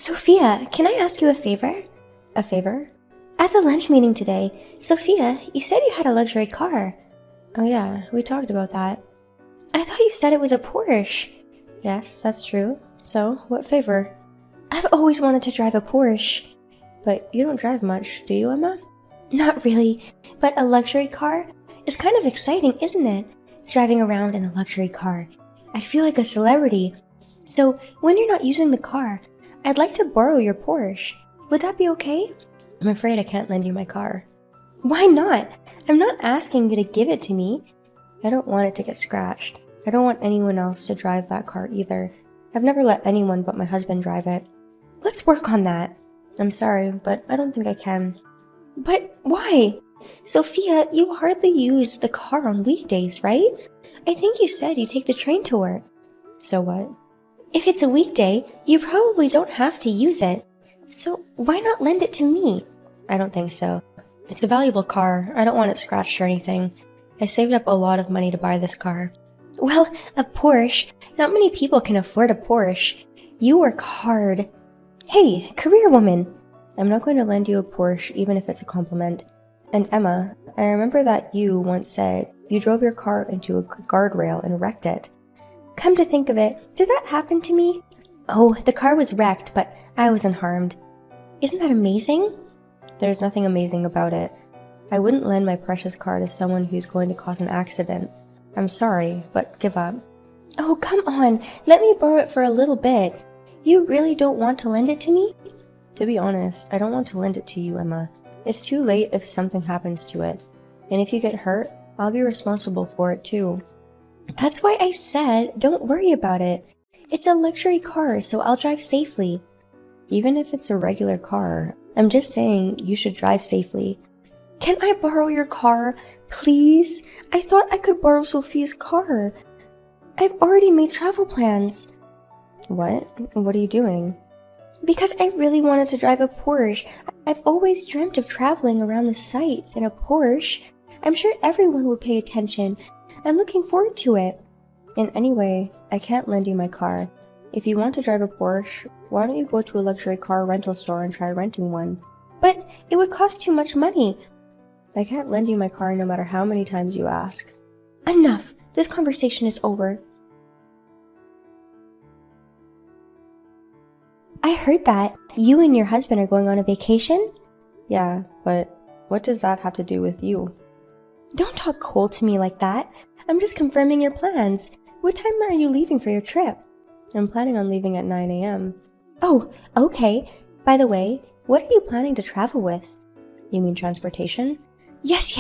Sophia, can I ask you a favor? A favor? At the lunch meeting today, Sophia, you said you had a luxury car. Oh yeah, we talked about that. I thought you said it was a Porsche. Yes, that's true. So, what favor? I've always wanted to drive a Porsche. But you don't drive much, do you, Emma? Not really, but a luxury car is kind of exciting, isn't it? Driving around in a luxury car. I feel like a celebrity. So, when you're not using the car, I'd like to borrow your Porsche. Would that be okay? I'm afraid I can't lend you my car. Why not? I'm not asking you to give it to me. I don't want it to get scratched. I don't want anyone else to drive that car either. I've never let anyone but my husband drive it. Let's work on that. I'm sorry, but I don't think I can. But why? Sophia, you hardly use the car on weekdays, right? I think you said you take the train to work. So what? If it's a weekday, you probably don't have to use it. So why not lend it to me? I don't think so. It's a valuable car. I don't want it scratched or anything. I saved up a lot of money to buy this car. Well, a Porsche. Not many people can afford a Porsche. You work hard. Hey, career woman. I'm not going to lend you a Porsche even if it's a compliment. And Emma, I remember that you once said you drove your car into a guardrail and wrecked it. Come to think of it, did that happen to me? Oh, the car was wrecked, but I was unharmed. Isn't that amazing? There's nothing amazing about it. I wouldn't lend my precious car to someone who's going to cause an accident. I'm sorry, but give up. Oh, come on, let me borrow it for a little bit. You really don't want to lend it to me? To be honest, I don't want to lend it to you, Emma. It's too late if something happens to it. And if you get hurt, I'll be responsible for it too. That's why I said, don't worry about it. It's a luxury car, so I'll drive safely. Even if it's a regular car, I'm just saying you should drive safely. Can I borrow your car, please? I thought I could borrow Sophia's car. I've already made travel plans. What? What are you doing? Because I really wanted to drive a Porsche. I've always dreamt of traveling around the sights in a Porsche. I'm sure everyone would pay attention. I'm looking forward to it. And anyway, I can't lend you my car. If you want to drive a Porsche, why don't you go to a luxury car rental store and try renting one? But it would cost too much money. I can't lend you my car no matter how many times you ask. Enough! This conversation is over. I heard that you and your husband are going on a vacation? Yeah, but what does that have to do with you? Don't talk cold to me like that. I'm just confirming your plans. What time are you leaving for your trip? I'm planning on leaving at 9 a.m. Oh, okay. By the way, what are you planning to travel with? You mean transportation? Yes.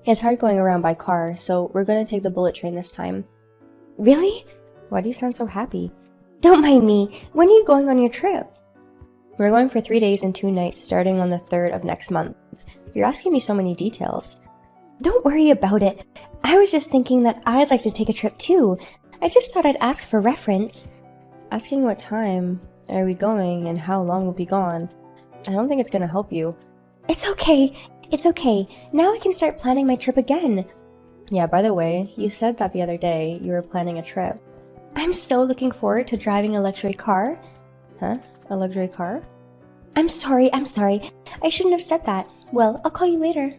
It's hard going around by car, so we're going to take the bullet train this time. Really? Why do you sound so happy? Don't mind me. When are you going on your trip? We're going for 3 days and 2 nights starting on the 3rd of next month. You're asking me so many details. Don't worry about it. I was just thinking that I'd like to take a trip too. I just thought I'd ask for reference. Asking what time are we going and how long we'll be gone, I don't think it's going to help you. It's okay. Now I can start planning my trip again. Yeah, by the way, you said that the other day you were planning a trip. I'm so looking forward to driving a luxury car. Huh? A luxury car? I'm sorry. I shouldn't have said that. Well, I'll call you later.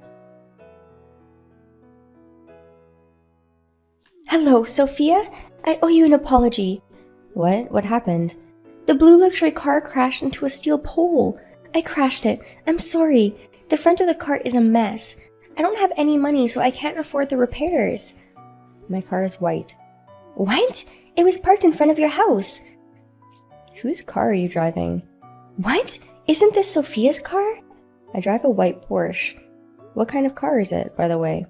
Hello, Sophia? I owe you an apology. What? What happened? The blue luxury car crashed into a steel pole. I crashed it. I'm sorry. The front of the car is a mess. I don't have any money, so I can't afford the repairs. My car is white. What? It was parked in front of your house. Whose car are you driving? What? Isn't this Sophia's car? I drive a white Porsche. What kind of car is it, by the way?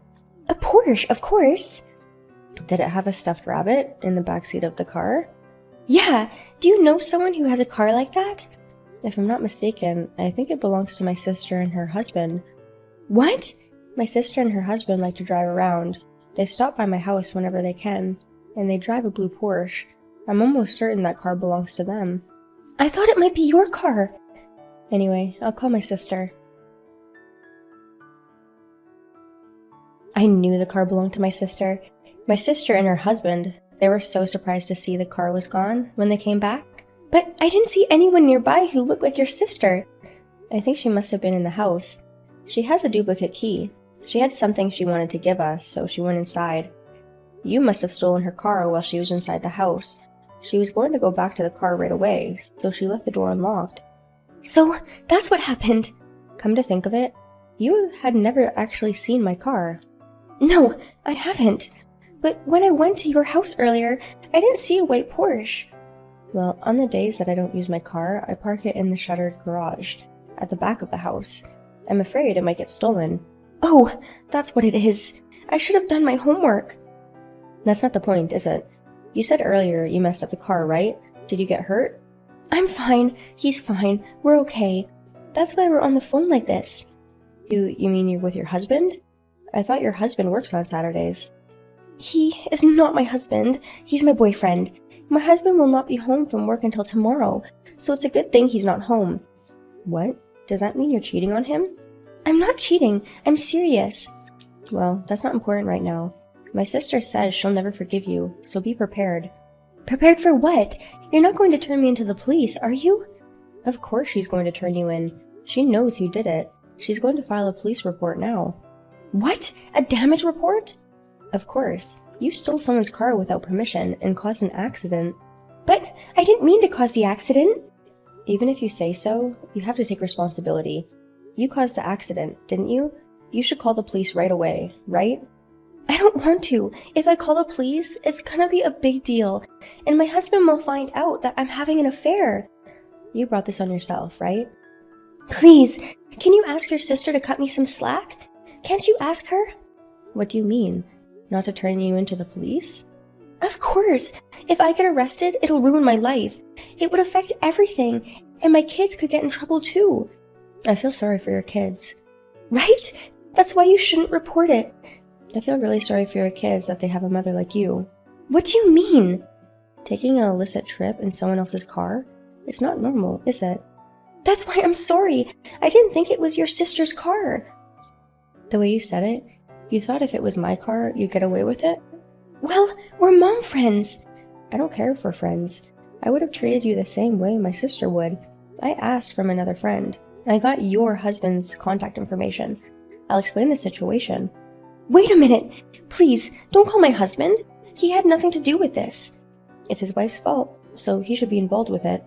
A Porsche, of course. Did it have a stuffed rabbit in the backseat of the car? Yeah. Do you know someone who has a car like that? If I'm not mistaken, I think it belongs to my sister and her husband. What? My sister and her husband like to drive around. They stop by my house whenever they can, and they drive a blue Porsche. I'm almost certain that car belongs to them. I thought it might be your car. Anyway, I'll call my sister. I knew the car belonged to my sister. My sister and her husband, they were so surprised to see the car was gone when they came back. But I didn't see anyone nearby who looked like your sister. I think she must have been in the house. She has a duplicate key. She had something she wanted to give us, so she went inside. You must have stolen her car while she was inside the house. She was going to go back to the car right away, so she left the door unlocked. So, that's what happened. Come to think of it, you had never actually seen my car. No, I haven't. But when I went to your house earlier, I didn't see a white Porsche. Well, on the days that I don't use my car, I park it in the shuttered garage, at the back of the house. I'm afraid it might get stolen. Oh, that's what it is. I should have done my homework. That's not the point, is it? You said earlier you messed up the car, right? Did you get hurt? I'm fine. He's fine. We're okay. That's why we're on the phone like this. You mean you're with your husband? I thought your husband works on Saturdays. He is not my husband. He's my boyfriend. My husband will not be home from work until tomorrow, so it's a good thing he's not home. What? Does that mean you're cheating on him? I'm not cheating. I'm serious. Well, that's not important right now. My sister says she'll never forgive you, so be prepared. Prepared for what? You're not going to turn me into the police, are you? Of course she's going to turn you in. She knows who did it. She's going to file a police report now. What? A damage report? Of course. You stole someone's car without permission and caused an accident. But I didn't mean to cause the accident. Even if you say so, you have to take responsibility. You caused the accident, didn't you? You should call the police right away, right? I don't want to. If I call the police, it's gonna be a big deal, and my husband will find out that I'm having an affair. You brought this on yourself, right? Please, can you ask your sister to cut me some slack? Can't you ask her? What do you mean? Not to turn you into the police? Of course! If I get arrested, it'll ruin my life. It would affect everything, and my kids could get in trouble too. I feel sorry for your kids. Right? That's why you shouldn't report it. I feel really sorry for your kids that they have a mother like you. What do you mean? Taking an illicit trip in someone else's car? It's not normal, is it? That's why I'm sorry. I didn't think it was your sister's car. The way you said it, you thought if it was my car, you'd get away with it? Well, we're mom friends. I don't care for friends. I would have treated you the same way my sister would. I asked from another friend. I got your husband's contact information. I'll explain the situation. Wait a minute! Please, don't call my husband. He had nothing to do with this. It's his wife's fault, so he should be involved with it.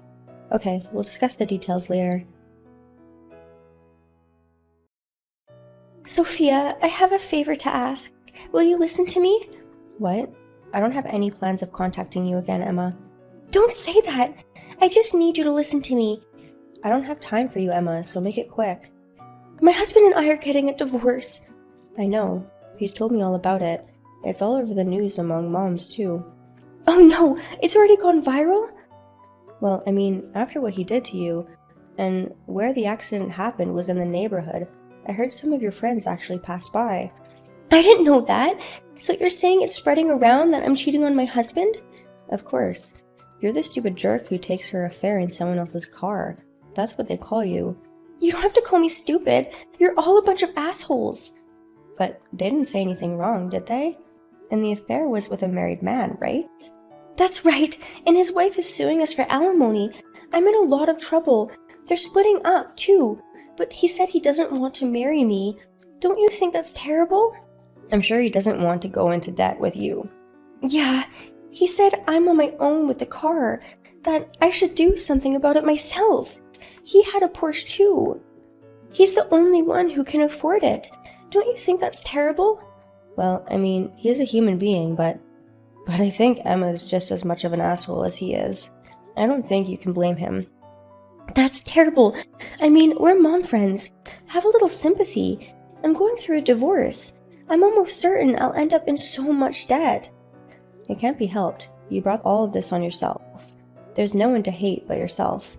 Okay, we'll discuss the details later. Sophia, I have a favor to ask. Will you listen to me? What? I don't have any plans of contacting you again, Emma. Don't say that! I just need you to listen to me. I don't have time for you, Emma, so make it quick. My husband and I are getting a divorce. I know. He's told me all about it. It's all over the news among moms, too. Oh no! It's already gone viral? Well, I mean, after what he did to you, and where the accident happened was in the neighborhood. I heard some of your friends actually passed by. I didn't know that! So you're saying it's spreading around that I'm cheating on my husband? Of course. You're the stupid jerk who takes her affair in someone else's car. That's what they call you. You don't have to call me stupid. You're all a bunch of assholes. But they didn't say anything wrong, did they? And the affair was with a married man, right? That's right, and his wife is suing us for alimony. I'm in a lot of trouble. They're splitting up, too. But he said he doesn't want to marry me. Don't you think that's terrible? I'm sure he doesn't want to go into debt with you. Yeah, he said I'm on my own with the car, that I should do something about it myself. He had a Porsche too. He's the only one who can afford it. Don't you think that's terrible? Well, I mean, he is a human being, but I think Emma's just as much of an asshole as he is. I don't think you can blame him. That's terrible. I mean, we're mom friends. Have a little sympathy. I'm going through a divorce. I'm almost certain I'll end up in so much debt. It can't be helped. You brought all of this on yourself. There's no one to hate but yourself.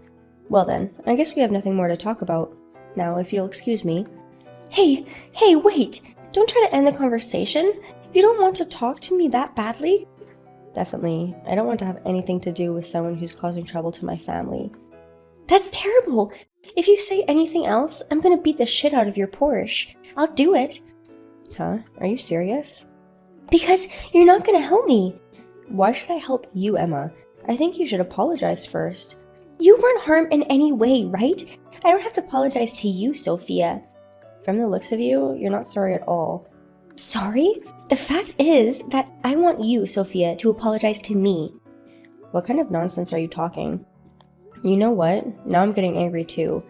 Well then, I guess we have nothing more to talk about. Now, if you'll excuse me. Hey, wait! Don't try to end the conversation. You don't want to talk to me that badly? Definitely. I don't want to have anything to do with someone who's causing trouble to my family. That's terrible! If you say anything else, I'm gonna beat the shit out of your Porsche. I'll do it. Huh? Are you serious? Because you're not gonna help me. Why should I help you, Emma? I think you should apologize first. You weren't harmed in any way, right? I don't have to apologize to you, Sophia. From the looks of you, you're not sorry at all. Sorry? The fact is that I want you, Sophia, to apologize to me. What kind of nonsense are you talking? You know what? Now I'm getting angry too.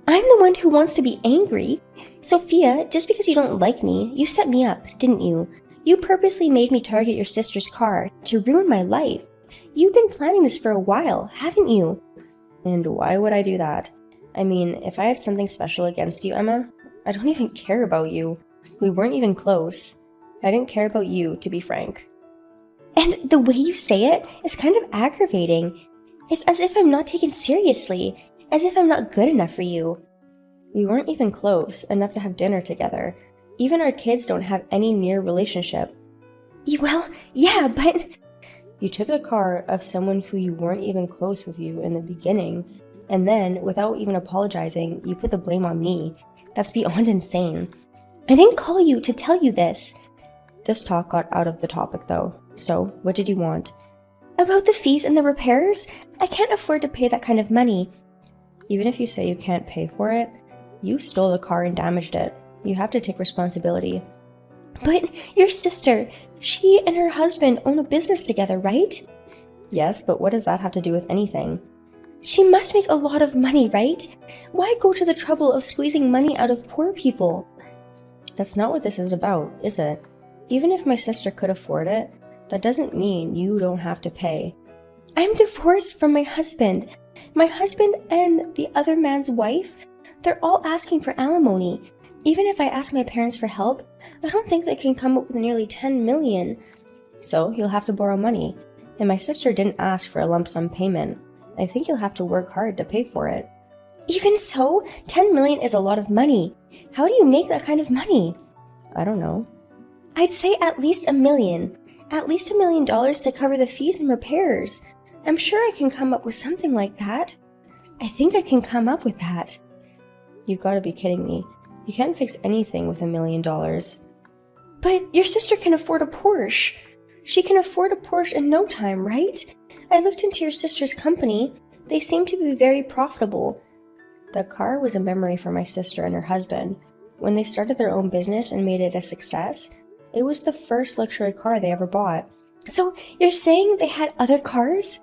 I'm the one who wants to be angry. Sophia, just because you don't like me, you set me up, didn't you? You purposely made me target your sister's car to ruin my life. You've been planning this for a while, haven't you? And why would I do that? I mean, if I had something special against you, Emma, I don't even care about you. We weren't even close. I didn't care about you, to be frank. And the way you say it is kind of aggravating. It's as if I'm not taken seriously, as if I'm not good enough for you. We weren't even close enough to have dinner together. Even our kids don't have any near relationship. Well, yeah, but... You took the car of someone who you weren't even close with you in the beginning, and then, without even apologizing, you put the blame on me. That's beyond insane. I didn't call you to tell you this. This talk got out of the topic though, so what did you want? About the fees and the repairs? I can't afford to pay that kind of money. Even if you say you can't pay for it, you stole the car and damaged it. You have to take responsibility. But your sister, she and her husband own a business together, right? Yes, but what does that have to do with anything? She must make a lot of money, right? Why go to the trouble of squeezing money out of poor people? That's not what this is about, is it? Even if my sister could afford it, that doesn't mean you don't have to pay. I'm divorced from my husband. My husband and the other man's wife, they're all asking for alimony. Even if I ask my parents for help, I don't think they can come up with nearly 10 million. So you'll have to borrow money. And my sister didn't ask for a lump sum payment. I think you'll have to work hard to pay for it. Even so, 10 million is a lot of money. How do you make that kind of money? I don't know. I'd say at least $1 million. At least $1 million to cover the fees and repairs. I'm sure I can come up with something like that. I think I can come up with that. You've got to be kidding me. You can't fix anything with $1 million. But your sister can afford a Porsche. She can afford a Porsche in no time, right? I looked into your sister's company. They seem to be very profitable. The car was a memory for my sister and her husband. When they started their own business and made it a success, it was the first luxury car they ever bought. So you're saying they had other cars?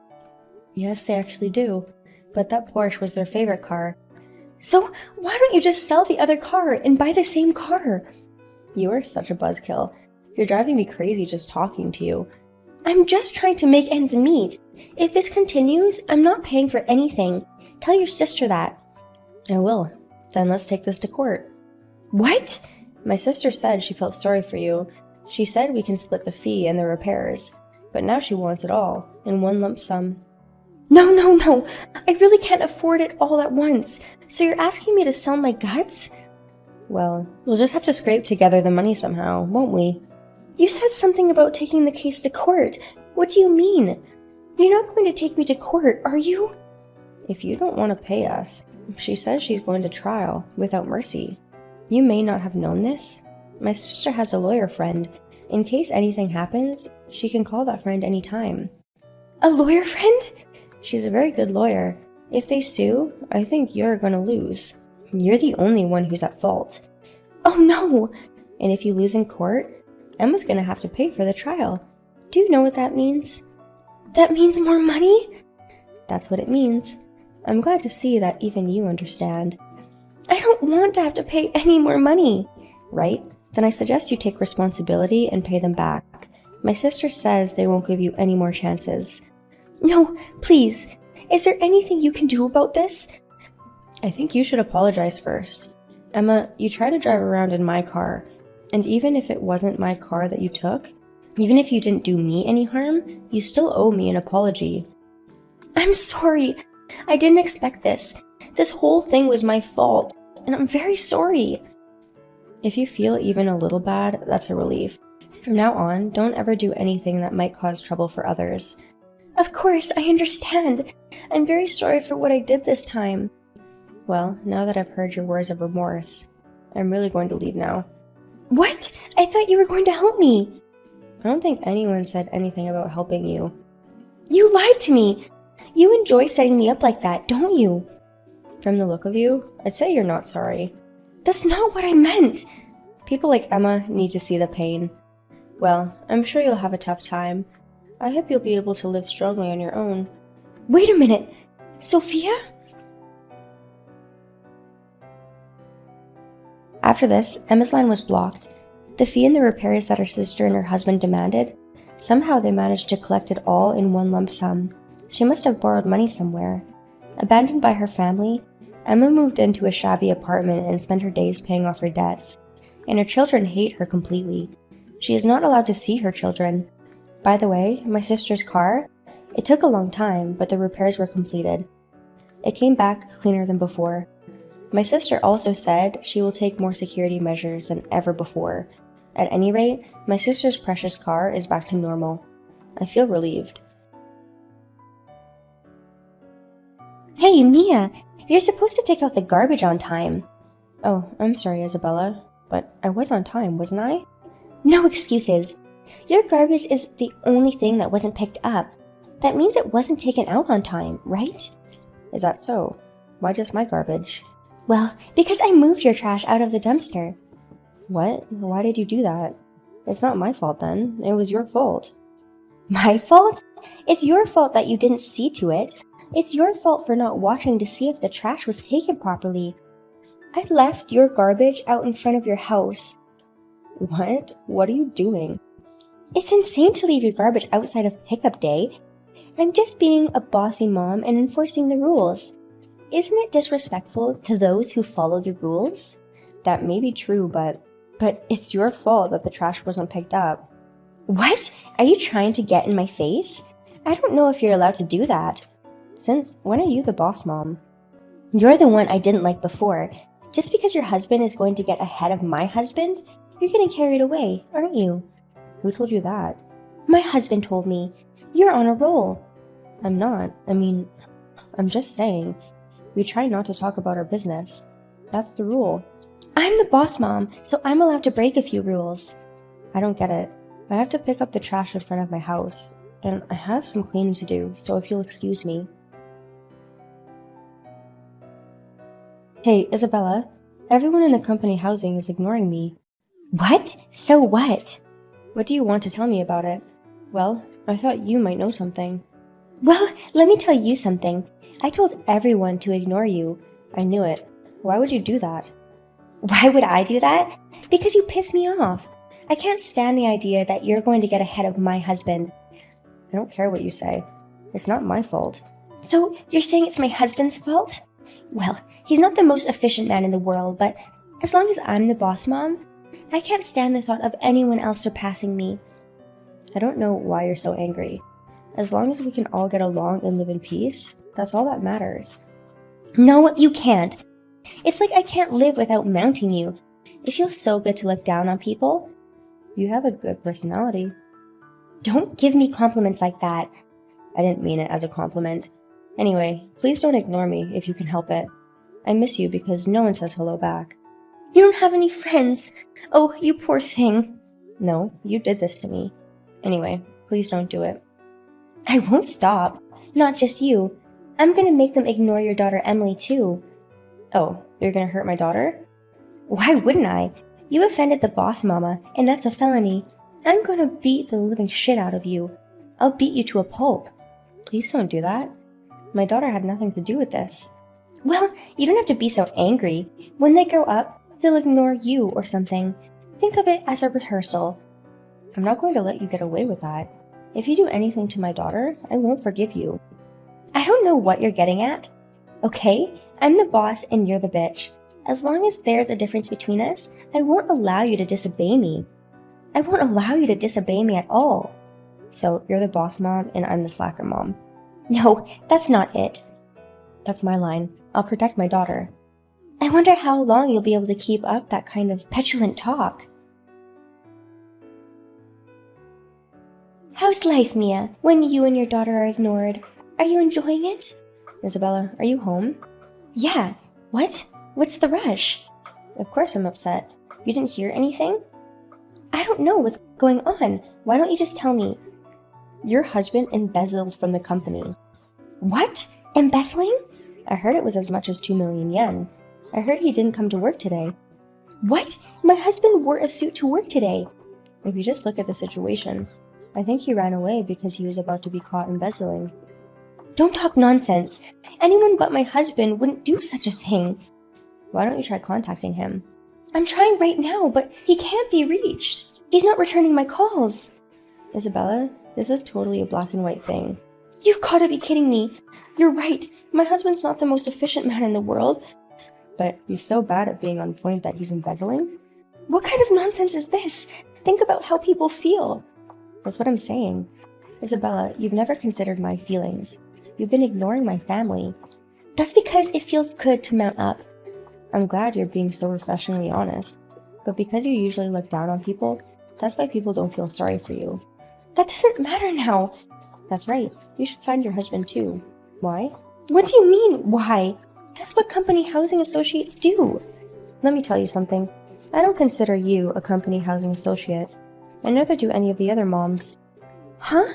Yes, they actually do. But that Porsche was their favorite car. So why don't you just sell the other car and buy the same car? You are such a buzzkill. You're driving me crazy just talking to you. I'm just trying to make ends meet. If this continues, I'm not paying for anything. Tell your sister that. I will. Then let's take this to court. What? My sister said she felt sorry for you. She said we can split the fee and the repairs. But now she wants it all, in one lump sum. No. I really can't afford it all at once. So you're asking me to sell my guts? Well, we'll just have to scrape together the money somehow, won't we? You said something about taking the case to court. What do you mean? You're not going to take me to court, are you? If you don't want to pay us, she says she's going to trial without mercy. You may not have known this. My sister has a lawyer friend. In case anything happens, she can call that friend anytime. A lawyer friend? She's a very good lawyer. If they sue, I think you're going to lose. You're the only one who's at fault. Oh no! And if you lose in court, Emma's going to have to pay for the trial. Do you know what that means? That means more money? That's what it means. I'm glad to see that even you understand. I don't want to have to pay any more money. Right? Then I suggest you take responsibility and pay them back. My sister says they won't give you any more chances. No, please. Is there anything you can do about this? I think you should apologize first. Emma, you tried to drive around in my car, and even if it wasn't my car that you took, even if you didn't do me any harm, you still owe me an apology. I'm sorry. I didn't expect this. This whole thing was my fault, and I'm very sorry. If you feel even a little bad, that's a relief. From now on, don't ever do anything that might cause trouble for others. Of course, I understand. I'm very sorry for what I did this time. Well, now that I've heard your words of remorse, I'm really going to leave now. What? I thought you were going to help me. I don't think anyone said anything about helping you. You lied to me. You enjoy setting me up like that, don't you? From the look of you, I'd say you're not sorry. That's not what I meant! People like Emma need to see the pain. Well, I'm sure you'll have a tough time. I hope you'll be able to live strongly on your own. Wait a minute! Sophia? After this, Emma's line was blocked. The fee and the repairs that her sister and her husband demanded, somehow they managed to collect it all in one lump sum. She must have borrowed money somewhere. Abandoned by her family, Emma moved into a shabby apartment and spent her days paying off her debts. And her children hate her completely. She is not allowed to see her children. By the way, my sister's car? It took a long time, but the repairs were completed. It came back cleaner than before. My sister also said she will take more security measures than ever before. At any rate, my sister's precious car is back to normal. I feel relieved. Hey, Mia! You're supposed to take out the garbage on time. Oh, I'm sorry, Isabella, but I was on time, wasn't I? No excuses. Your garbage is the only thing that wasn't picked up. That means it wasn't taken out on time, right? Is that so? Why just my garbage? Well, because I moved your trash out of the dumpster. What? Why did you do that? It's not my fault then. It was your fault. My fault? It's your fault that you didn't see to it. It's your fault for not watching to see if the trash was taken properly. I left your garbage out in front of your house. What? What are you doing? It's insane to leave your garbage outside of pickup day. I'm just being a bossy mom and enforcing the rules. Isn't it disrespectful to those who follow the rules? That may be true, but it's your fault that the trash wasn't picked up. What? Are you trying to get in my face? I don't know if you're allowed to do that. Since when are you the boss mom? You're the one I didn't like before. Just because your husband is going to get ahead of my husband, you're getting carried away, aren't you? Who told you that? My husband told me. You're on a roll. I'm not. I'm just saying. We try not to talk about our business. That's the rule. I'm the boss mom, so I'm allowed to break a few rules. I don't get it. I have to pick up the trash in front of my house, and I have some cleaning to do, so if you'll excuse me. Hey, Isabella, everyone in the company housing is ignoring me. What? So what? What do you want to tell me about it? Well, I thought you might know something. Well, let me tell you something. I told everyone to ignore you. I knew it. Why would you do that? Why would I do that? Because you piss me off. I can't stand the idea that you're going to get ahead of my husband. I don't care what you say. It's not my fault. So, you're saying it's my husband's fault? Well, he's not the most efficient man in the world, but as long as I'm the boss mom, I can't stand the thought of anyone else surpassing me. I don't know why you're so angry. As long as we can all get along and live in peace, that's all that matters. No, you can't. It's like I can't live without mounting you. It feels so good to look down on people. You have a good personality. Don't give me compliments like that. I didn't mean it as a compliment. Anyway, please don't ignore me if you can help it. I miss you because no one says hello back. You don't have any friends. Oh, you poor thing. No, you did this to me. Anyway, please don't do it. I won't stop. Not just you. I'm gonna make them ignore your daughter Emily too. Oh, you're gonna hurt my daughter? Why wouldn't I? You offended the boss mama, and that's a felony. I'm gonna beat the living shit out of you. I'll beat you to a pulp. Please don't do that. My daughter had nothing to do with this. Well, you don't have to be so angry. When they grow up, they'll ignore you or something. Think of it as a rehearsal. I'm not going to let you get away with that. If you do anything to my daughter, I won't forgive you. I don't know what you're getting at. Okay, I'm the boss and you're the bitch. As long as there's a difference between us, I won't allow you to disobey me. I won't allow you to disobey me at all. So you're the boss mom and I'm the slacker mom. No, that's not it. That's my line. I'll protect my daughter. I wonder how long you'll be able to keep up that kind of petulant talk. How's life, Mia, when you and your daughter are ignored? Are you enjoying it? Isabella, are you home? Yeah. What? What's the rush? Of course I'm upset. You didn't hear anything? I don't know what's going on. Why don't you just tell me? Your husband embezzled from the company. What? Embezzling? I heard it was as much as 2 million yen. I heard he didn't come to work today. What? My husband wore a suit to work today. If you just look at the situation, I think he ran away because he was about to be caught embezzling. Don't talk nonsense. Anyone but my husband wouldn't do such a thing. Why don't you try contacting him? I'm trying right now, but he can't be reached. He's not returning my calls. Isabella, this is totally a black and white thing. You've got to be kidding me. You're right. My husband's not the most efficient man in the world. But he's so bad at being on point that he's embezzling? What kind of nonsense is this? Think about how people feel. That's what I'm saying. Isabella, you've never considered my feelings. You've been ignoring my family. That's because it feels good to mount up. I'm glad you're being so professionally honest. But because you usually look down on people, that's why people don't feel sorry for you. That doesn't matter now. That's right. You should find your husband too. Why? What do you mean, why? That's what company housing associates do. Let me tell you something. I don't consider you a company housing associate. And neither do any of the other moms. Huh?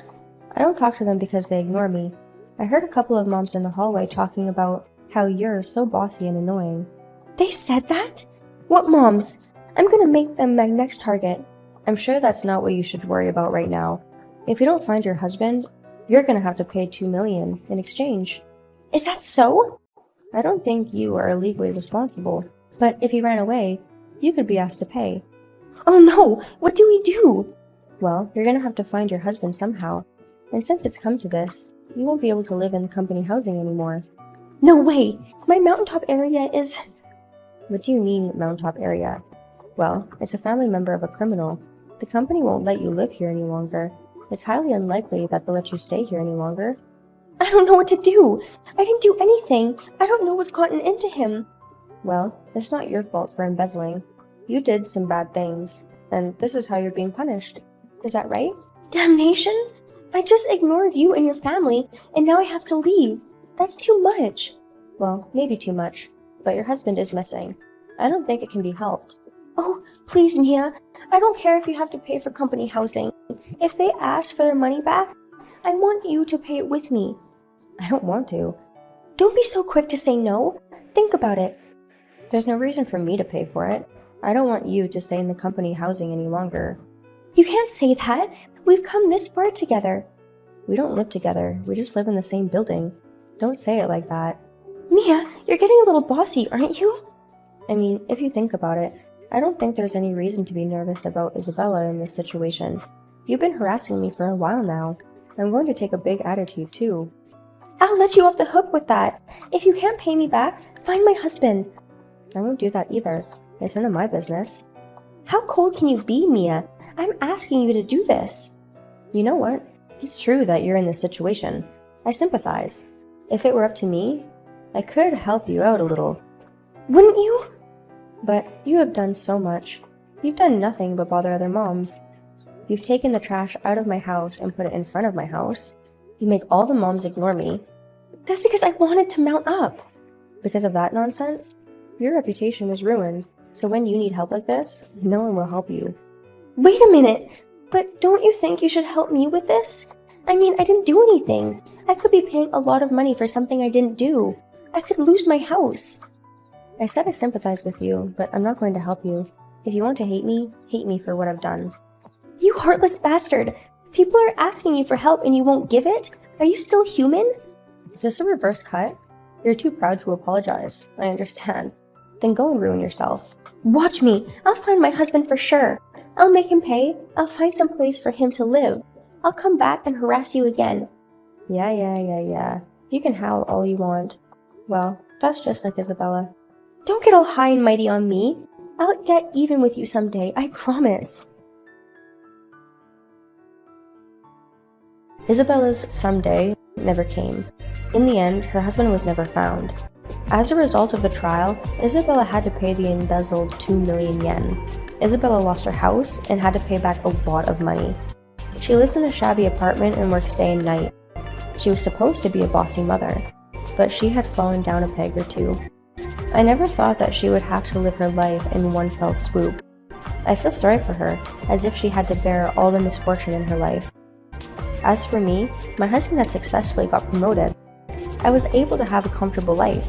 I don't talk to them because they ignore me. I heard a couple of moms in the hallway talking about how you're so bossy and annoying. They said that? What moms? I'm gonna make them my next target. I'm sure that's not what you should worry about right now. If you don't find your husband, you're gonna have to pay 2 million in exchange. Is that so? I don't think you are legally responsible. But if he ran away, you could be asked to pay. Oh no! What do we do? Well, you're gonna have to find your husband somehow. And since it's come to this, you won't be able to live in company housing anymore. No way! My mountaintop area is... What do you mean, mountaintop area? Well, it's a family member of a criminal. The company won't let you live here any longer. It's highly unlikely that they'll let you stay here any longer. I don't know what to do! I didn't do anything! I don't know what's gotten into him! Well, it's not your fault for embezzling. You did some bad things, and this is how you're being punished. Is that right? Damnation! I just ignored you and your family, and now I have to leave. That's too much. Well, maybe too much, but your husband is missing. I don't think it can be helped. Oh, please, Mia. I don't care if you have to pay for company housing. If they ask for their money back, I want you to pay it with me. I don't want to. Don't be so quick to say no. Think about it. There's no reason for me to pay for it. I don't want you to stay in the company housing any longer. You can't say that. We've come this far together. We don't live together. We just live in the same building. Don't say it like that. Mia, you're getting a little bossy, aren't you? I mean, if you think about it, I don't think there's any reason to be nervous about Isabella in this situation. You've been harassing me for a while now. I'm going to take a big attitude too. I'll let you off the hook with that. If you can't pay me back, find my husband. I won't do that either. It's none of my business. How cold can you be, Mia? I'm asking you to do this. You know what? It's true that you're in this situation. I sympathize. If it were up to me, I could help you out a little. Wouldn't you? But you have done so much. You've done nothing but bother other moms. You've taken the trash out of my house and put it in front of my house. You make all the moms ignore me. That's because I wanted to mount up. Because of that nonsense, your reputation is ruined. So when you need help like this, no one will help you. Wait a minute! But don't you think you should help me with this? I mean, I didn't do anything. I could be paying a lot of money for something I didn't do. I could lose my house. I said I sympathize with you, but I'm not going to help you. If you want to hate me for what I've done. You heartless bastard! People are asking you for help and you won't give it? Are you still human? Is this a reverse cut? You're too proud to apologize. I understand. Then go and ruin yourself. Watch me! I'll find my husband for sure. I'll make him pay. I'll find some place for him to live. I'll come back and harass you again. Yeah. You can howl all you want. Well, that's just like Isabella. Don't get all high and mighty on me. I'll get even with you someday, I promise. Isabella's someday never came. In the end, her husband was never found. As a result of the trial, Isabella had to pay the embezzled 2 million yen. Isabella lost her house and had to pay back a lot of money. She lives in a shabby apartment and works day and night. She was supposed to be a bossy mother, but she had fallen down a peg or two. I never thought that she would have to live her life in one fell swoop. I feel sorry for her, as if she had to bear all the misfortune in her life. As for me, my husband has successfully got promoted. I was able to have a comfortable life.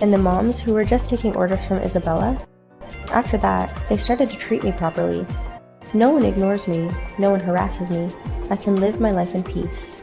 And the moms who were just taking orders from Isabella, after that, they started to treat me properly. No one ignores me, no one harasses me. I can live my life in peace.